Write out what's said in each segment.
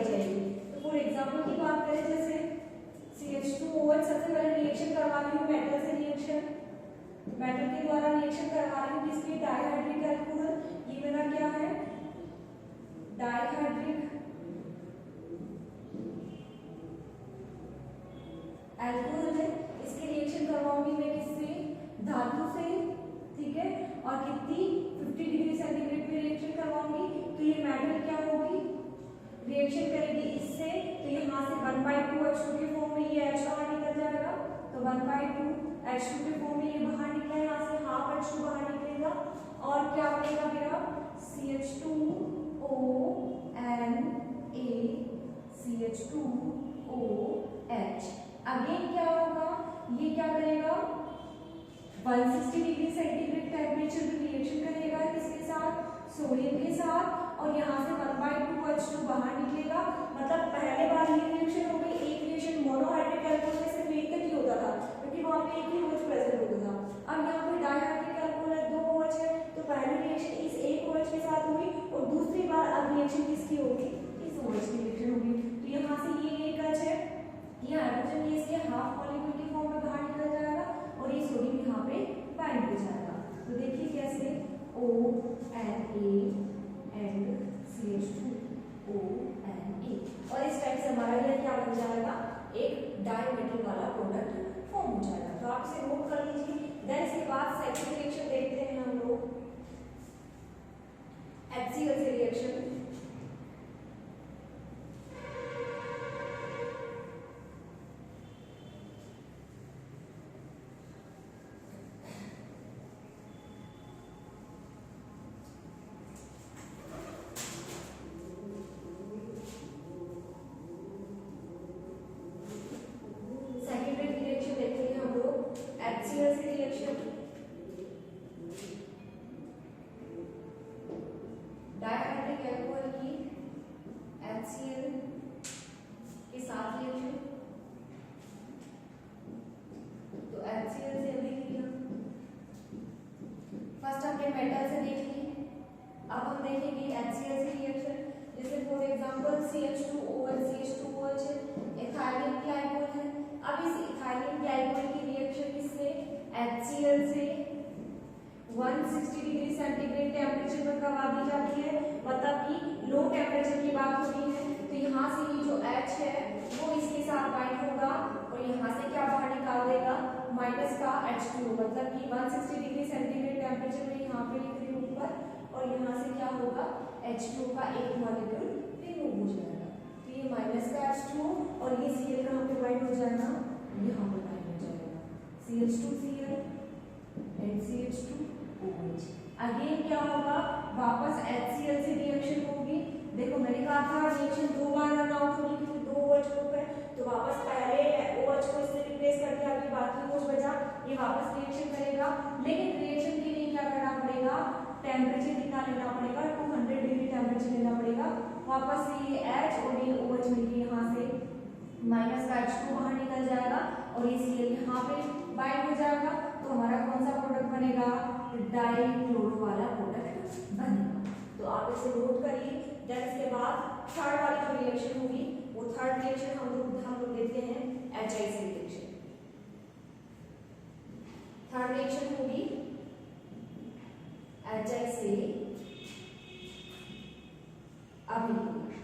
बढ़ाई जाएगी। तो फॉर एग्जाम्पल की बात करें, जैसे CH2OH सबसे पहले रिएक्शन करवा रही हूँ मेटल से, रिएक्शन मेटल के द्वारा रिएक्शन करवा रही हूँ किसकी, डाइहाइड्रिक अल्कोहल। ये मेरा क्या है, डाइहाइड्रिक अल्कोहल है। इसके रिएक्शन करवाऊंगी मैं किससे, धातु से, ठीक है, और कितनी 50 डिग्री सेंटीग्रेड पे रिएक्शन करवाऊंगी। तो ये मेटल क्या होगी, रिएक्शन करेगी इससे, तो यहाँ से 1/2H2 के फॉर्म में ये H बाहर निकल जाएगा। तो 1/2H2 के फॉर्म में ये बाहर निकला, यहाँ से 1/2H2 बाहर निकलेगा और क्या बनेगा मेरा CH2ONA, CH2OH। अगेन क्या होगा, ये क्या करेगा, 160 डिग्री सेंटीग्रेड टेम्परेचर पे रिएक्शन करेगा किसके साथ, सोडियम के साथ, और यहाँ से 1/2H2 बाहर निकलेगा। मतलब पहले बार ये रिएक्शन हो गई, एक रिएक्शन मोनोहाइड्रिक अल्कोहल में सिर्फ एक तक ही होता था क्योंकि वहाँ पे एक ही OH प्रेजेंट होता था। अब यहाँ पे डाइहाइड्रिक अल्कोहल है, 2 OH है, तो पहली रिएक्शन इस एक OH के साथ हुई और दूसरी बार अब रिएक्शन किसकी होगी, इस OH की रिएक्शन होगी। तो यहाँ से ये एक H है, ये हाइड्रोजन ये इसके हाफ मॉलिक्यूल की फॉर्म में बाहर निकल जाएगा और ये सोडियम यहाँ पे बाइंड हो जाएगा। तो देखिए कैसे ONA एंड CH2ONA, और इस टाइप से हमारा यह क्या बन जाएगा, एक डाइमेटल वाला प्रोडक्ट फॉर्म हो जाएगा। तो आप इसे नोट कर लीजिए। देन इसके बाद सेकंड रिएक्शन देखते हैं हम लोग, HCl से रिएक्शन। HCl से रिएक्शन, डाइहाइड्रिक अल्कोहल की HCl के साथ रिएक्शन। तो HCl से अभी किया, फर्स्ट हमने मेटल से देख ली, अब हम देखेंगे HCl से रिएक्शन। जैसे for example CH2OH, CH2OH ethylene glycol है। अब इस इथाइलिन ग्लाइकोल की रिएक्शन किससे, HCl से 160 डिग्री सेंटीग्रेड टेम्परेचर पर करवा दी जाती है, मतलब कि लो टेम्परेचर की बात हो रही है। तो यहाँ से ये जो H है वो इसके साथ बाइंड होगा और यहाँ से क्या बाहर निकाल देगा, माइनस का H2O, मतलब कि 160 डिग्री सेंटीग्रेड टेम्परेचर में यहाँ पे लिख रही हूँ ऊपर, और यहाँ से क्या होगा, H2O का एक मॉलिक्यूल रिमूव हो जाएगा। तो ये माइनस का H2O और ये Cl कहाँ पे बाइंड हो जाएगा, यहाँ पे बाइंड हो जाएगा, CH2Cl एंड CH2OH। अगेन क्या होगा, वापस HCl से रिएक्शन होगी। देखो मैंने कहा था रिएक्शन 2 बार रन आउट होगी क्योंकि 2 OH ग्रुप है, तो वापस पहले OH को इससे रिप्लेस कर दिया, अभी बाकी OH बचा, ये वापस रिएक्शन करेगा। लेकिन रिएक्शन के लिए क्या करना पड़ेगा, टेम्परेचर कितना लेना पड़ेगा, 200 डिग्री टेम्परेचर लेना पड़ेगा। वापस से ये H और ये OH मिलकर यहाँ से माइनस का H2 बाहर निकल जाएगा और ये Cl यहाँ पे बाइंड हो जाएगा। तो हमारा कौन सा प्रोडक्ट बनेगा, डाइक्लोरो वाला प्रोडक्ट बनेगा। तो आप इसे नोट करिए। देन इसके बाद थर्ड वाली जो रिएक्शन होगी वो थर्ड रिएक्शन हम लोग देखते हैं HI से रिएक्शन। थर्ड रिएक्शन होगी HI से अभिक्रिया।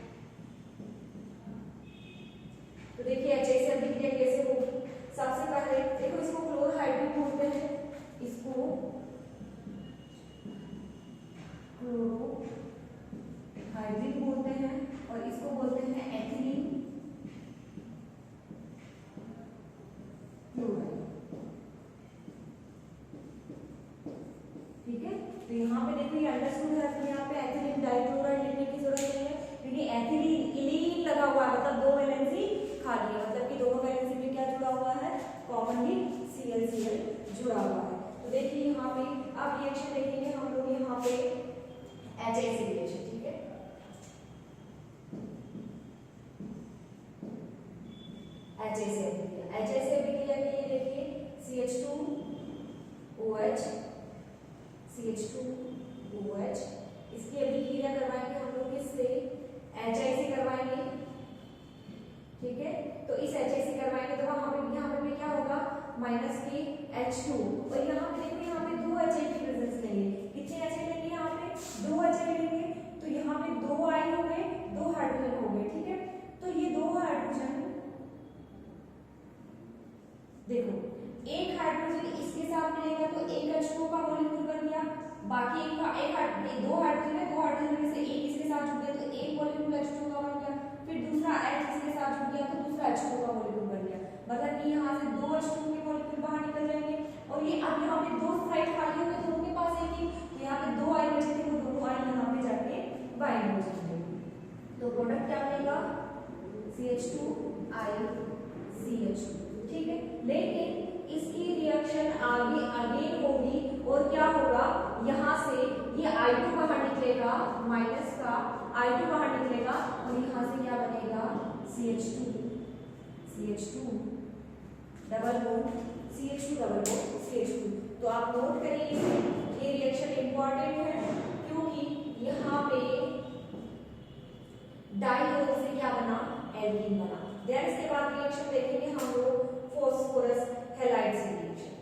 तो देखिए HI से अभिक्रिया कैसे होगी। सबसे पहले देखो, इसको क्लोरोहाइड्रिक बोलते हैं, इसको क्लोरोहाइड्रिक बोलते हैं और इसको बोलते हैं एथिलीन क्लोराइड। ठीक है, तो यहाँ पे देखो ये अंडरस्टूड है, तो यहाँ पे एथिलीन डाइक्लोराइड लिखने की जरूरत नहीं है क्योंकि एथिलीन इलीन लगा हुआ है, मतलब 2 वैलेंसी खाली है, मतलब कि दोनों वैलेंसी में क्या जुड़ा हुआ है, कॉमनली ClCl जुड़ा हुआ है। तो देखिए यहाँ पे अब रिएक्शन देखेंगे हम लोग, यहाँ पे HI से रिएक्शन। ठीक है, HI से अभिक्रिया के लिए देखिए CH2OH, CH2OH, इसकी अभिक्रिया करवाएंगे हम लोग किससे, HI से करवाएंगे। माइनस के H2 और यहाँ पे देखो यहाँ पे 2 HA की प्रेजेंस लेंगे। कितने HA लेंगे यहाँ पे? 2 HA लेंगे। तो यहाँ पे 2 I हो गए, 2 हाइड्रोजन हो गए, ठीक है। तो ये 2 हाइड्रोजन, देखो एक हाइड्रोजन इसके साथ मिलेगा तो एक H2 का मॉलिक्यूल बन गया, बाकी दो हाइड्रोजन है, 2 हाइड्रोजन में से एक इसके साथ जुड़ गया तो एक मॉलिक्यूल H2 का बन गया, फिर दूसरा H इसके साथ जुड़ गया तो दूसरा H2 का मॉलिक्यूल बन गया। मतलब कि यहाँ से 2 H2 के मॉलिक्यूल बाहर निकल जाएंगे और ये अब यहाँ पे 2 साइड खाली होंगे दोनों के पास एक ही, तो यहाँ पे 2 I बचे थे वो दोनों I यहाँ पे जाके बाइंड हो जाएंगे। तो प्रोडक्ट क्या बनेगा? CH2ICH2, ठीक है। लेकिन इसकी रिएक्शन आगे अगेन होगी और क्या होगा, यहाँ से ये I2 बाहर निकलेगा, माइनस का I2 बाहर निकलेगा और यहाँ से क्या बनेगा? CH2 double bond CH2 double bond CH2। तो आप नोट करिए ये रिएक्शन इंपॉर्टेंट है क्योंकि यहाँ पे डाइऑल से क्या बना? एल्कीन बना। देन इसके बाद रिएक्शन देखेंगे हम लोग फॉस्फोरस हैलाइड से रिएक्शन।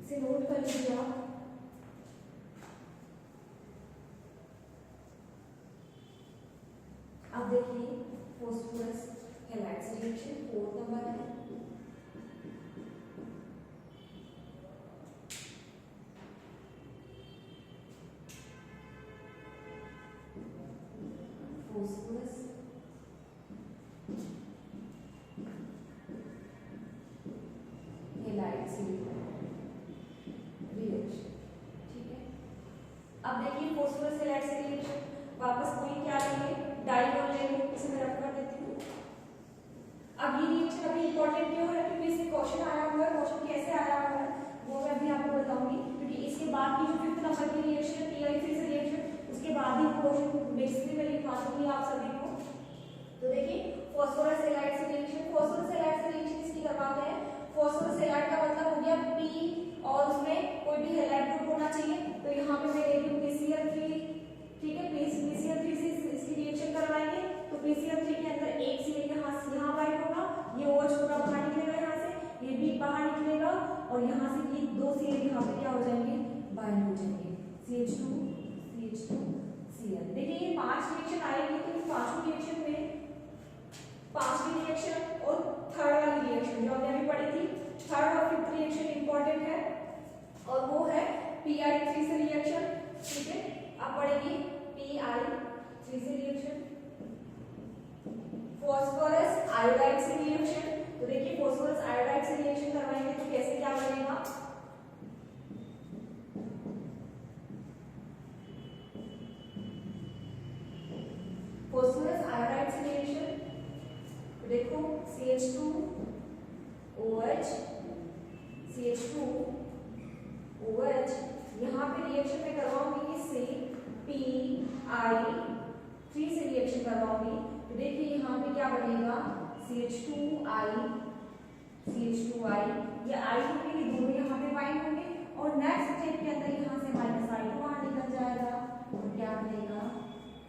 इसे नोट कर लीजिए आप। अब देखिए फॉस्फोरस हैलाइड से रिएक्शन 4 नंबर है। फॉस्फोरस हैलाइड से रिएक्शन, ठीक है। अब देखिए फॉस्फोरस हैलाइड से रिएक्शन वापस वही क्या लेंगे? डाइऑल लेंगे। इसे मैं रफ कर देती हूँ। अब ये रिएक्शन अभी इंपॉर्टेंट क्यों है? क्योंकि इससे क्वेश्चन आया हुआ है। क्वेश्चन कैसे आया हुआ है वो मैं अभी आपको बताऊंगी, क्योंकि इसके बाद की जो 5th नंबर की रिएक्शन है PI3 से रिएक्शन, उसके बाद ही क्वेश्चन बेसिकली मैं लिखवा दूंगी आप सभी को। तो देखिए फॉस्फोरस हैलाइड से रिएक्शन, फॉस्फोरस हैलाइड से रिएक्शन इसकी करवाते हैं। फॉस्फोरस हैलाइड का मतलब हो गया P और उसमें कोई भी हैलाइड ग्रुप होना चाहिए। तो यहाँ पे मैं ले रही हूँ PCl3, ठीक है। PCl3 से इसकी रिएक्शन करवाएंगे तो PCl3 के अंदर एक CL यहाँ बाइंड होगा, ये OH पूरा बाहर निकलेगा यहाँ से, ये भी बाहर निकलेगा और यहाँ से ये 2 CL यहाँ पे क्या हो जाएंगे? बाइंड हो जाएंगे। CH2 Cl। देखिए ये 5 रिएक्शन आएगी तो इन 5 रिएक्शन में 5वीं रिएक्शन और 3rd वाली रिएक्शन जो हमने अभी पढ़ी थी, 3rd और 5th रिएक्शन इंपॉर्टेंट है और वो है PI3 से रिएक्शन, ठीक है। अब पढ़ेगी PI3 से रिएक्शन, फॉस्फोरस आयोडाइड से रिएक्शन। तो देखिए फॉस्फोरस आयोडाइड से रिएक्शन करवाएंगे तो कैसे क्या बनेगा? फॉस्फोरस आयोडाइड से रिएक्शन देखो CH2OH यहाँ पे रिएक्शन में करवाऊंगी किससे? PI3 से रिएक्शन करवाऊंगी तो देखिए यहाँ पे क्या बनेगा? CH2I, ये I होंगे, ये दोनों यहाँ पे बाइंड होंगे और नेक्स्ट स्टेप के अंदर यहाँ से -I2 वहां निकल जाएगा और क्या बनेगा?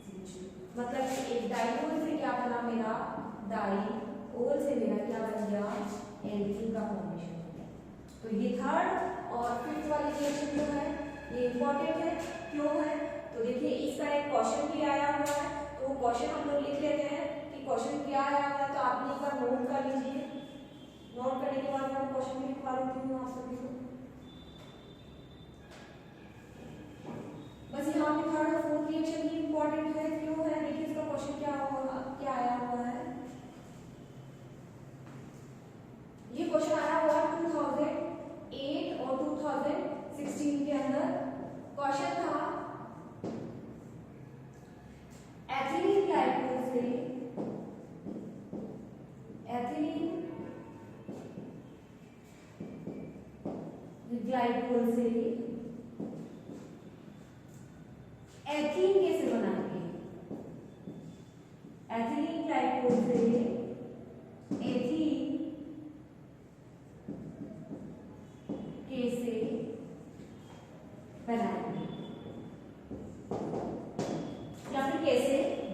CH2। मतलब एक डाइऑल से क्या बना मेरा? डाइऑल से मेरा क्या बन गया? एल्कीन का फॉर्मेशन हो गया। तो ये 3rd और 5th वाली रिएक्शन जो है ये इंपॉर्टेंट है। क्यों है? तो देखिए इसका एक क्वेश्चन भी आया हुआ है तो वो क्वेश्चन हम लोग लिख लेते हैं कि क्वेश्चन क्या आया हुआ है। तो आप एक बार नोट कर लीजिए। नोट करने के बाद मैं क्वेश्चन भी लिखवा देती हूँ आप सभी को। बस यहाँ पे 3rd और 4th रिएक्शन ही इंपॉर्टेंट है। क्यों है? देखिए इसका क्वेश्चन क्या आया हुआ है। ये क्वेश्चन आया हुआ है 2008 और 2016 के अंदर। क्वेश्चन था एथिलीन ग्लाइकोल से एथीन कैसे बनाएंगे?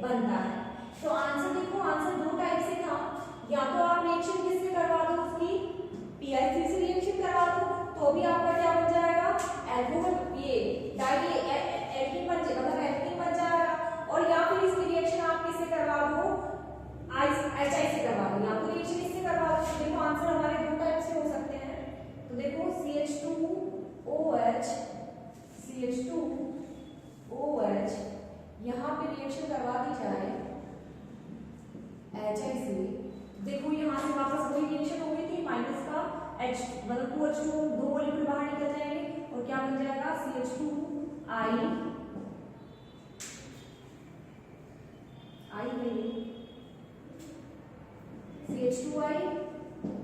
बनता है। तो आंसर देखो, आंसर दो टाइप से था, या तो आप रिएक्शन किससे करवा दो, उसकी PIC से रिएक्शन करवा दो तो भी आपका क्या बन जाएगा, अल्कोहल ये डाई एल्कीन बन जाएगा, और या फिर इसकी रिएक्शन आप किससे करवा दो, HI से करवा दो, या तो रिएक्शन इससे करवा दो। देखो आंसर हमारे दो टाइप से हो सकते हैं। तो देखो CH2OH यहाँ पे रिएक्शन करवा दी जाए HI से, देखो यहाँ से वापस वही रिएक्शन हो गई थी, माइनस का H मतलब 2H2 दो मॉलिक्यूल बाहर निकल जाएंगे और क्या बन जाएगा CH2I CH2I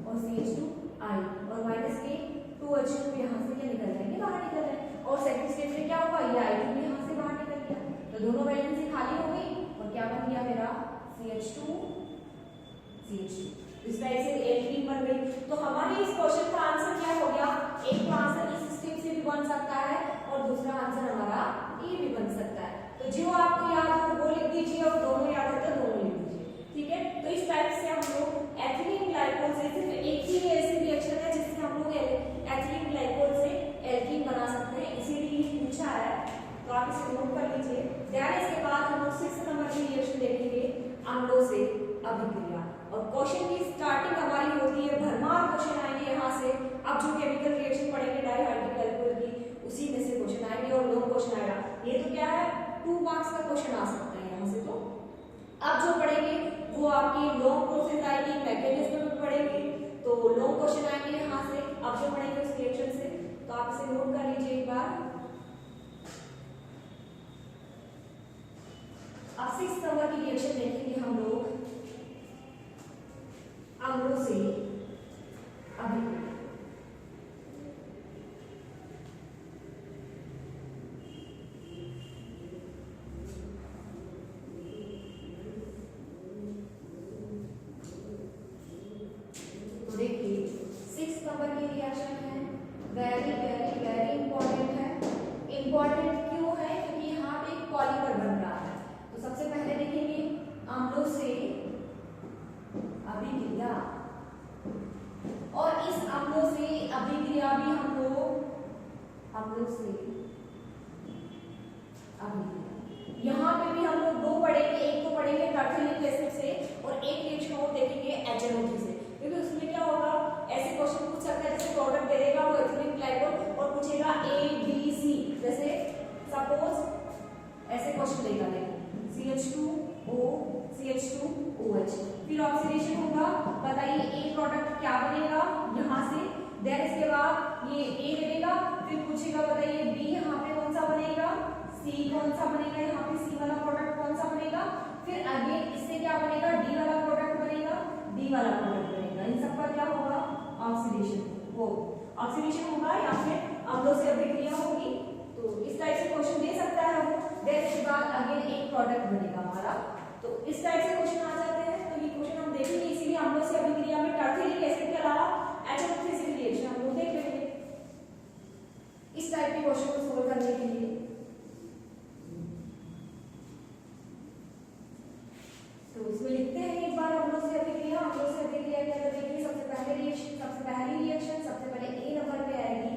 और CH2I और माइनस के 2H2 यहाँ से क्या निकल जाएंगे, बाहर निकल जाएंगे, और सेकंड स्टेप में क्या हुआ, ये I2 भी यहाँ से बाहर निकल गया, तो दोनों वैलेंसी खाली हो गई और क्या बन गया मेरा CH2 इस टाइप से एल्कीन बन गई। तो हमारे इस क्वेश्चन का आंसर क्या हो गया, एक तो आंसर इस स्टेप से भी बन सकता है और दूसरा आंसर हमारा ये भी बन सकता है। तो जो आपको याद हो वो लिख दीजिए और दोनों याद हो तो दोनों लिख दीजिए, ठीक है। तो इस टाइप से हम लोग एथिलीन ग्लाइकोल से, सिर्फ एक ही ऐसी रिएक्शन है जिससे हम लोग एथिलीन ग्लाइकोल से एल्कीन बना सकते हैं, इसीलिए पूछा है, तो आप इसे नोट कर लीजिए। ध्यान, इसके बाद हम लोग 6 नंबर की रिएक्शन देखेंगे, अम्लों से अभिक्रिया, और क्वेश्चन की स्टार्टिंग हमारी होती है, भरमार क्वेश्चन आएंगे यहाँ से। अब जो केमिकल रिएक्शन पढ़ेंगे डाइहाइड्रिक अल्कोहल की, उसी में से क्वेश्चन आएंगे और लॉन्ग क्वेश्चन आएगा। ये तो क्या है, 2 मार्क्स का क्वेश्चन आ सकता है यहाँ से। तो अब जो पढ़ेंगे वो आपकी लॉन्ग प्रोसेस आएगी, मैकेनिज्म में पढ़ेंगे, तो लॉन्ग क्वेश्चन आएंगे यहाँ से। अब जो पढ़ेंगे उस रिएक्शन से, तो आप इसे नोट कर लीजिए एक बार। अब 6 नंबर की रिएक्शन देखेंगे हम लोग, अम्लों से अभिक्रिया। तो देखिए 6 नंबर की रिएक्शन है, वेरी वेरी वेरी इंपॉर्टेंट है। इंपॉर्टेंट क्यों है, क्योंकि यहाँ पे एक पॉलीमर बन रहा है। तो सबसे पहले देखेंगे अम्लों से अभिक्रिया, और इस अम्लों से अभिक्रिया भी हम लोग अम्लों से अभिक्रिया, यहाँ पे भी हम लोग दो पढ़ेंगे, एक तो पढ़ेंगे टर्टलिक एसिड से और एक रिएक्शन और देखेंगे HNO3 से, क्योंकि उसमें क्या होगा, ऐसे क्वेश्चन पूछ सकता है जैसे प्रोडक्ट दे देगा वो एथिलीन ग्लाइकोल और पूछेगा ABC, जैसे सपोज ऐसे क्वेश्चन देगा, CH2O CH2OH, फिर ऑक्सीडेशन होगा, बताइए ए प्रोडक्ट क्या बनेगा यहाँ से, देन इसके बाद ये ए बनेगा, फिर पूछेगा बताइए बी यहाँ पे कौन सा बनेगा, सी कौन सा बनेगा, यहाँ पे सी वाला प्रोडक्ट कौन सा बनेगा, फिर अगेन इससे क्या बनेगा, डी वाला प्रोडक्ट बनेगा, डी वाला प्रोडक्ट बनेगा, इन सब का क्या होगा, ऑक्सीडेशन हो, ऑक्सीडेशन होगा या फिर अम्लों से अभिक्रिया होगी। तो इस टाइप से क्वेश्चन दे सकता है वो, देन इसके बाद अगेन एक प्रोडक्ट बनेगा हमारा। तो इस टाइप से क्वेश्चन आ जाते हैं, तो ये क्वेश्चन हम देखेंगे, इसीलिए अम्लों से अभिक्रिया में टर्टलिक एसिड के अलावा HNO3 से रिएक्शन हम लोग देख लेंगे इस टाइप के क्वेश्चन को सोल्व करने के लिए। तो इसमें लिखते हैं एक बार अम्लों से अभिक्रिया, अम्लों से अभिक्रिया क्या करेंगे, सबसे पहले रिएक्शन, सबसे पहली रिएक्शन सबसे पहले ए नंबर पे आएगी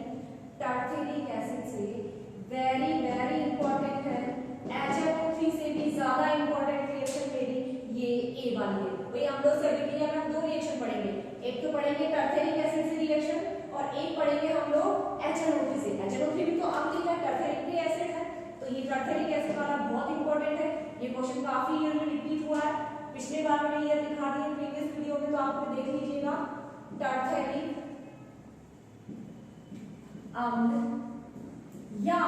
टर्टलिक एसिड से, वेरी वेरी इंपॉर्टेंट है, HNO3 से भी ज्यादा इंपॉर्टेंट रिएक्शन मेरी ये ए वाली है। वही अम्लों से अभिक्रिया में हम दो रिएक्शन पढ़ेंगे, एक तो पढ़ेंगे टर्टलिक एसिड से रिएक्शन और एक पढ़ेंगे हम लोग HNO3 से। HNO3 भी तो अम्ल है, टर्टलिक भी एसिड है, तो ये टर्टलिक एसिड वाला बहुत इंपॉर्टेंट है। ये क्वेश्चन काफी ईयर में रिपीट हुआ है, पिछले बार मैंने ये दिखा दिया प्रीवियस वीडियो में, तो आप देख लीजिएगा। टर्टलिक अम्ल या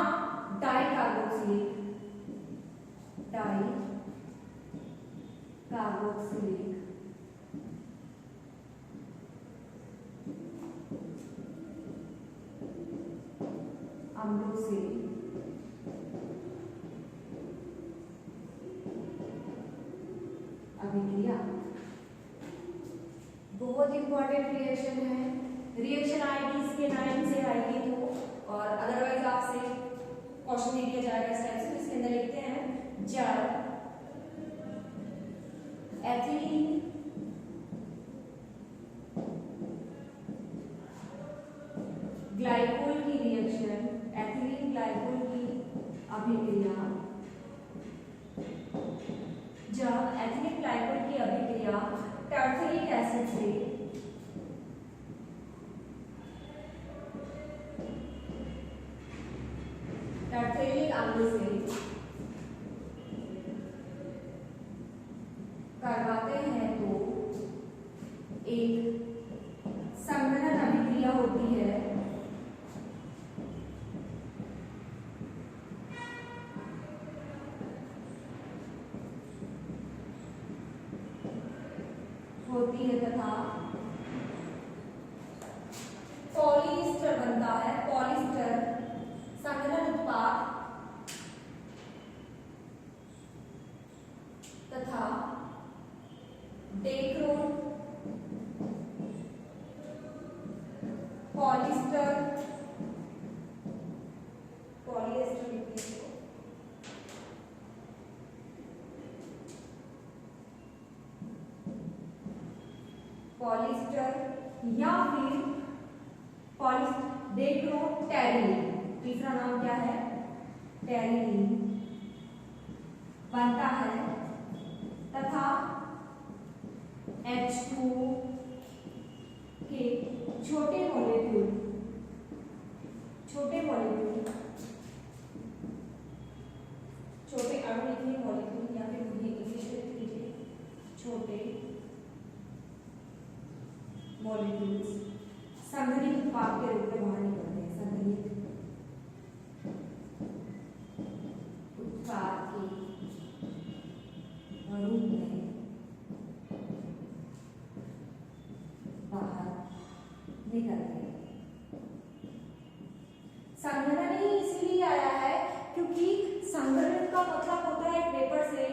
डाइकार्बोक्सिलिक अम्लों से अभिक्रिया बहुत इंपॉर्टेंट रिएक्शन है। रिएक्शन आएगी इसके नाम से आएगी तो, और अदरवाइज आपसे क्वेश्चन दे दिया जाएगा इस टाइप से, इसके अंदर लिखते हैं जब एथिलीन ग्लाइकोल की रिएक्शन, एथिलीन ग्लाइकोल की अभिक्रिया, जब एथिलीन ग्लाइकोल की अभिक्रिया टर्टरिक एसिड से टर्टरिक अम्ल से करवाते हैं तो एक संघनन अभिक्रिया होती है, तथा पॉलीस्टर बनता है। पॉलीस्टर संघनन उत्पाद तथा डेक्रोन पॉलिएस्टर या फिर डेक्रोटेरिलीन, तीसरा नाम क्या है, टेरिलीन बनता है तथा H2O के छोटे मॉलिक्यूल छोटे अणु लिखिए मॉलिक्यूल या फिर मुझे इंग्लिश में लीजिए, छोटे मॉलिक्यूल्स संघनित उत्पाद के रूप में बाहर निकलते हैं। संघनित उत्पाद के रूप में बाहर निकलते हैं। संघनन ही इसलिए आया है क्योंकि संघनन का मतलब होता है वेपर से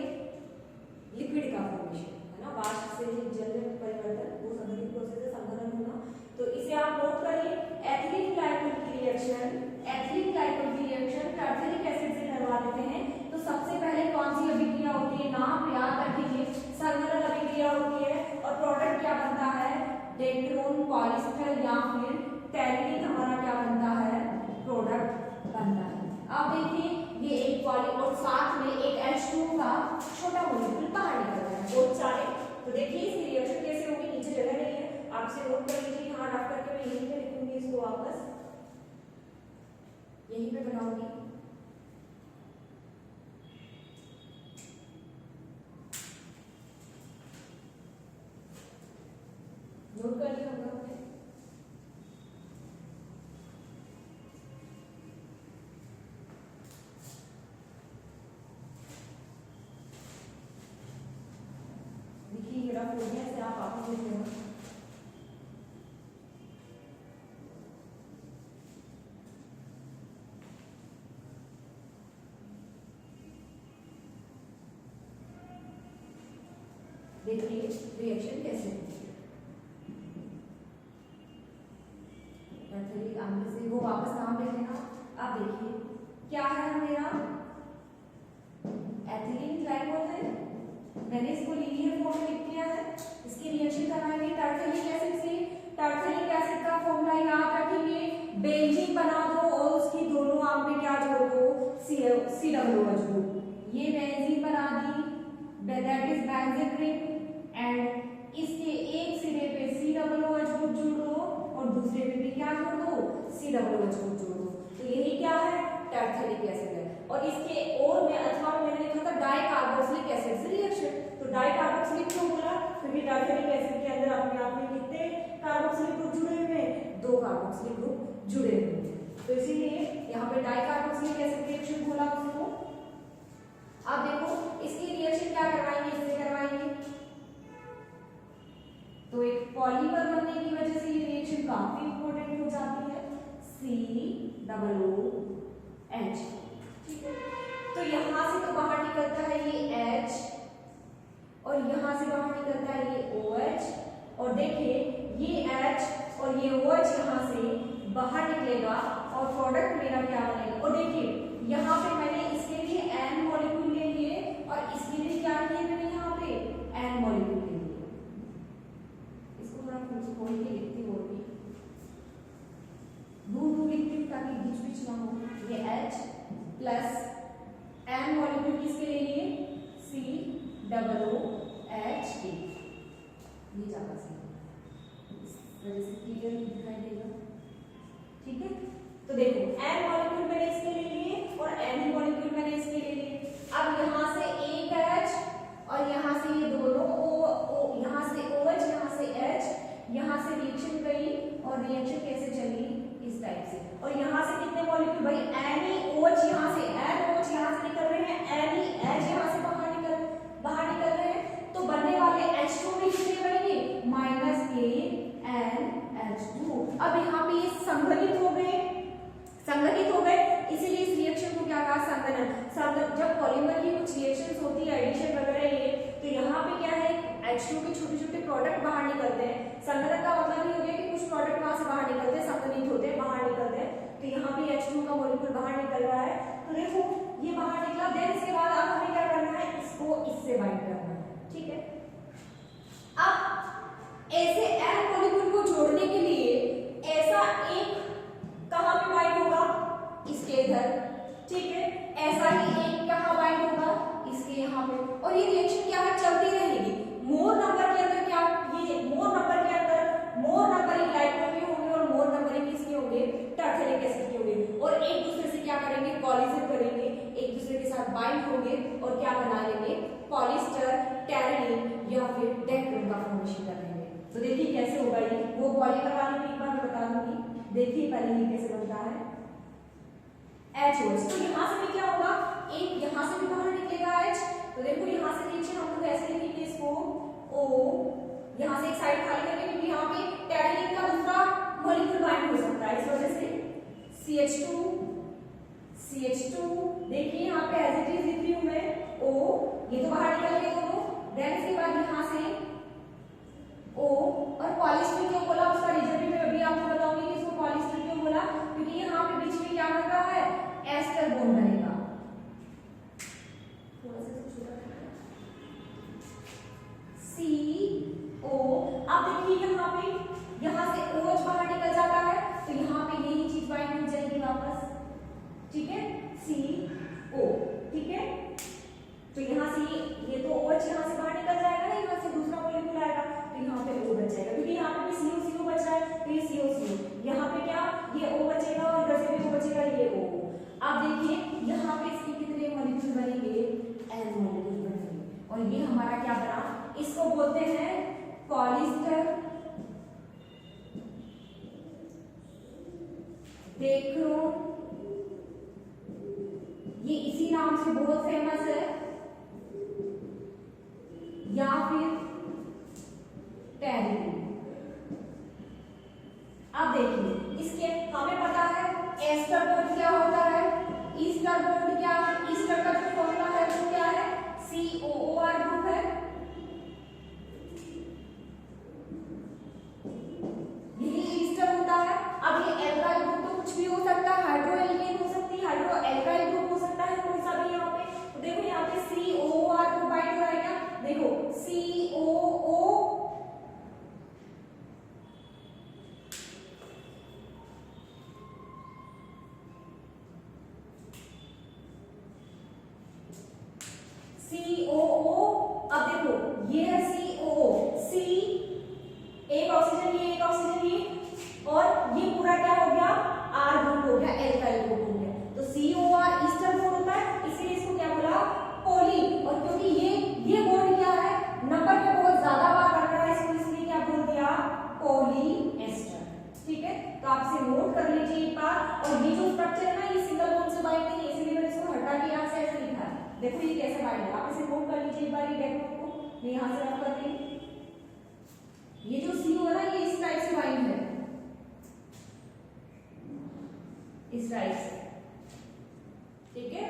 लिक्विड का फॉर्मेशन, है ना, वाष्प से जल में परिवर्तन, वो संघनित प्रोसेस है संघनन होना। तो इसे आप नोट करिए, एथिलीन ग्लाइकोल की रिएक्शन टर्टरिक एसिड से करवा देते हैं तो सबसे पहले कौन सी अभिक्रिया होती है, नाम याद रखिए, संघनन अभिक्रिया होती है और प्रोडक्ट क्या बनता है, डेक्रोन पॉलिएस्टर या फिर टेरिलीन हमारा क्या बनता है, प्रोडक्ट बनता है। अब देखिए ये एक पॉली और साथ में एक H2O का छोटा मॉलिक्यूल बाहर निकल रहा है, बहुत सारे। तो देखिए इसकी रिएक्शन कैसे होगी, नीचे जगह नहीं है, आपसे नोट कर लीजिए, यहाँ रख करके मैं यहीं पे लिखूंगी, इसको वापस यहीं पे बनाऊंगी। नोट कर लिया होगा आपने। देखिए मेरा हो गया, इसे आप वापस लिख लेना। देखिए रिएक्शन कैसे होती है, टर्टरिक अम्ल से, वो वापस नाम लिख लेना। अब देखिए क्या है मेरा, एथिलीन ग्लाइकोल है, मैंने इसको लीनियर फॉर्म में लिख दिया है, इसकी रिएक्शन कराएंगे टर्टरिक एसिड से। टर्टरिक एसिड का फॉर्मूला याद रखेंगे, बेंजीन बना दो और उसकी दोनों आम में क्या जोड़ दो, COOH ग्रुप। ये बेंजीन बना दी, that is benzene ring, and इसके एक सिरे पे COOH ग्रुप जोड़ दो और दूसरे पे भी क्या जोड़ दो, COOH ग्रुप जोड़ दो। तो यही क्या है, टर्टरिक एसिड है। और इसके और में अथवा में मैंने लिखा था डाइकार्बोक्सिलिक एसिड से रिएक्शन, तो डाइकार्बोक्सिलिक क्यों बोला, क्योंकि टर्टरिक एसिड के अंदर अपने आप में कितने कार्बोक्सिलिक ग्रुप जुड़े हुए हैं, 2 कार्बोक्सिलिक ग्रुप जुड़े हुए हैं, तो इसीलिए यहाँ पे डाइकार्बोक्सिलिक एसिड रिएक्शन बोला उसको। अब देखो इसकी रिएक्शन क्या करवाएंगे, इससे करवाएंगे, तो एक पॉलीमर बनने की वजह से ये रिएक्शन काफी इंपॉर्टेंट हो जाती है, COOH, ठीक है। तो यहां से तो बाहर निकलता है ये H और यहां से बाहर निकलता है ये OH, और देखिए ये H और ये OH यहां से बाहर निकलेगा और प्रोडक्ट मेरा क्या बनेगा। और देखिए यहाँ पे मैंने इसके लिए N मॉलिक्यूल ले लिए और इसके लिए क्या किए मैंने यहाँ पे N molecule plus N molecule किसके ले लिए, COOH8। ये ज्यादा सही इस वजह से क्लियर दिखाई देगा, ठीक है। तो देखो एन मॉलिक्यूल मैंने इसके ले लिए और एन मॉलिक्यूल मैंने इसके ले लिए। अब यहाँ से एक H और यहाँ से ये दोनों O, यहाँ से OH, यहाँ से H, यहाँ से रिएक्शन गई और रिएक्शन कैसे चली इस टाइप से। और यहाँ से कितने मॉलिक्यूल भाई, NaOH, यहाँ से NOH यहाँ से निकल रहे हैं, NaH यहाँ से बाहर निकल रहे हैं। तो बनने वाले H2 में कितने बनेंगे, -KNH2। अब यहाँ पे ये संघनित हो गए, इसीलिए इस रिएक्शन को क्या कहा, संघनन। जब पॉलीमर की कुछ रिएक्शंस होती है, एडिशन वगैरह ये, तो यहाँ पे क्या है, H2 के छोटे छोटे प्रोडक्ट बाहर निकलते हैं। संघनन का मतलब ये हो गया कि कुछ प्रोडक्ट वहां से बाहर निकलते हैं, संघनित होते हैं, बाहर निकलते हैं। तो यहाँ पे H2 का मॉलिक्यूल बाहर निकल रहा है, तो देखो ये बाहर निकला। देन इसके बाद अब हमें क्या करना है, इसको इससे बाइंड करना है, ठीक है। अब ऐसे एन मॉलिक्यूल को जोड़ने के लिए ऐसा एक कहां पे बाइंड होगा, इसके इधर, ठीक है। ऐसा ही एक कहां बाइंड होगा, इसके यहाँ पे। और ये रिएक्शन क्या है, चलती रहेगी। मोर नंबर के अंदर क्या, ये मोर नंबर के अंदर मोर नंबर ही ग्लाइकोल के होंगे और मोर नंबर ही किसके होंगे, टर्सरिक एसिड के होंगे। और एक दूसरे से क्या करेंगे, कोलिजन करेंगे, एक दूसरे के साथ बाइंड होंगे और क्या बना लेंगे, पॉलिएस्टर, टेरेलिन या फिर डेक्रोन का फॉर्मेशन कर लेंगे। तो देखिए कैसे होगा ये, वो पॉलीमर वाली भी एक बार बता दूंगी। देखिए पहले ये कैसे बनता है, HOH। तो यहाँ से भी क्या होगा, एक यहाँ से भी बाहर निकलेगा H। तो देखो यहाँ से रिएक्शन हम लोग ऐसे लिखेंगे इसको O, यहाँ से एक साइड खाली करके, क्योंकि यहाँ पे टेरेलिन का दूसरा मॉलिक्यूल बाइंड हो सकता है, इस वजह से CH2। देखिए यहाँ पे एज इट इज लिख रही हूँ मैं O, ये तो बाहर निकल गए दोनों। देन इसके बाद यहाँ से O, और पॉलिएस्टर क्यों बोला, उसका रीजन भी मैं अभी आपको बताऊंगी कि इसको पॉलिएस्टर क्यों बोला, क्योंकि यहाँ पे बीच में क्या बन रहा है, एस्टर बॉन्ड बनेगा। थोड़ा सा छोटा CO। अब देखिए यहाँ से OH बाहर निकल जाता है, तो यहाँ पे यही चीज बाइंड हो जाएगी वापस, ठीक है, CO, ठीक है। तो यहाँ से ये तो OH यहाँ से बाहर निकल जाएगा ना, यहाँ से दूसरा मॉलिक्यूल आएगा, तो यहाँ पे O बच जाएगा, क्योंकि यहाँ पे भी CO बच रहा है, तो ये CO, यहाँ पे क्या, ये O बचेगा और इधर से भी O बचेगा, ये O। अब देखिए यहाँ पे इसके कितने मॉलिक्यूल बनेंगे, N मॉलिक्यूल बनेंगे। और ये हमारा क्या बना, इसको बोलते हैं पॉलिएस्टर, डेक्रोन। ये इसी नाम से बहुत फेमस है, या फिर टेरेलिन। अब देखिए इसके हमें पता है एस्टर बॉन्ड क्या होता है, ईस्टर बॉन्ड क्या है, ईस्टर का जो फॉर्मूला है वो क्या है, COOR ग्रुप है, यही ईस्टर होता है। अब ये एल्काइल ग्रुप तो कुछ भी हो सकता है, हाइड्रो एल्केन हो सकती है, हाइड्रो एल्काइल ग्रुप हो सकता है, कोई सा भी यहाँ पे। तो देखो यहाँ पे COOR ग्रुप बाइंड हो रहा है क्या, देखो COO, अब देखो ये है COO, C, एक ऑक्सीजन ये, एक ऑक्सीजन ये, और ये पूरा क्या हो गया, R ग्रुप हो गया, एल्काइल ग्रुप हो गया। तो COR ईस्टर बॉन्ड होता है, इसलिए इसको क्या बोला, पॉली। और क्योंकि ये बॉन्ड क्या है, नंबर पे बहुत ज्यादा बार बन रहा है, इसको इसलिए क्या बोल दिया, पॉलीएस्टर, ठीक है। तो आप इसे नोट कर लीजिए एक बार। और ये जो स्ट्रक्चर है ना, ये सिंगल बॉन्ड से बाइंड नहीं है, इसलिए मैंने इसको हटा के यहाँ से ऐसे लिखा है। देखो ये कैसे बाइंड है, आप इसे नोट कर लीजिए एक बार, ये डेक्रोन को मैं यहाँ से रख कर दी। ये जो CO है ना, ये इस टाइप से बाइंड है, इस टाइप से, ठीक है,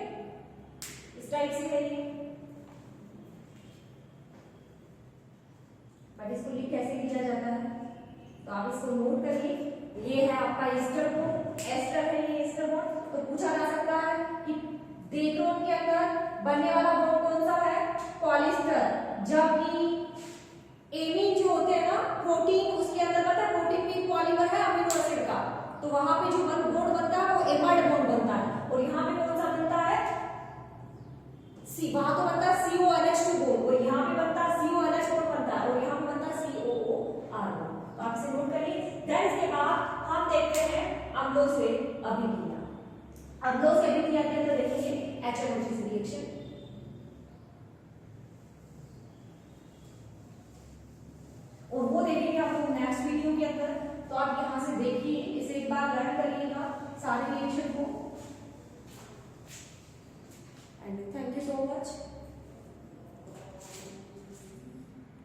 इस टाइप से है ये। बट इसको लिख कैसे किया जाता है, तो आप इसको नोट करिए। ये है आपका ईस्टर बॉन्ड, एस्टर है ये ईस्टर बॉन्ड। तो पूछा जा सकता है कि डेक्रोन के अंदर बनने वाला बॉन्ड कौन सा है, पॉलिएस्टर। जबकि एमीन जो होते हैं ना, प्रोटीन, उसके अंदर पता है प्रोटीन भी पॉलीमर है अमीनो एसिड का, तो वहां पे जो बॉन्ड बनता है वो एमाइड बॉन्ड बनता है। और यहाँ पे कौन सा बनता है, फटाफट से नोट करिए। देन इसके बाद हम देखते हैं अम्लों से अभिक्रिया। अम्लों से अभिक्रिया के अंदर देखेंगे HNO3 रिएक्शन।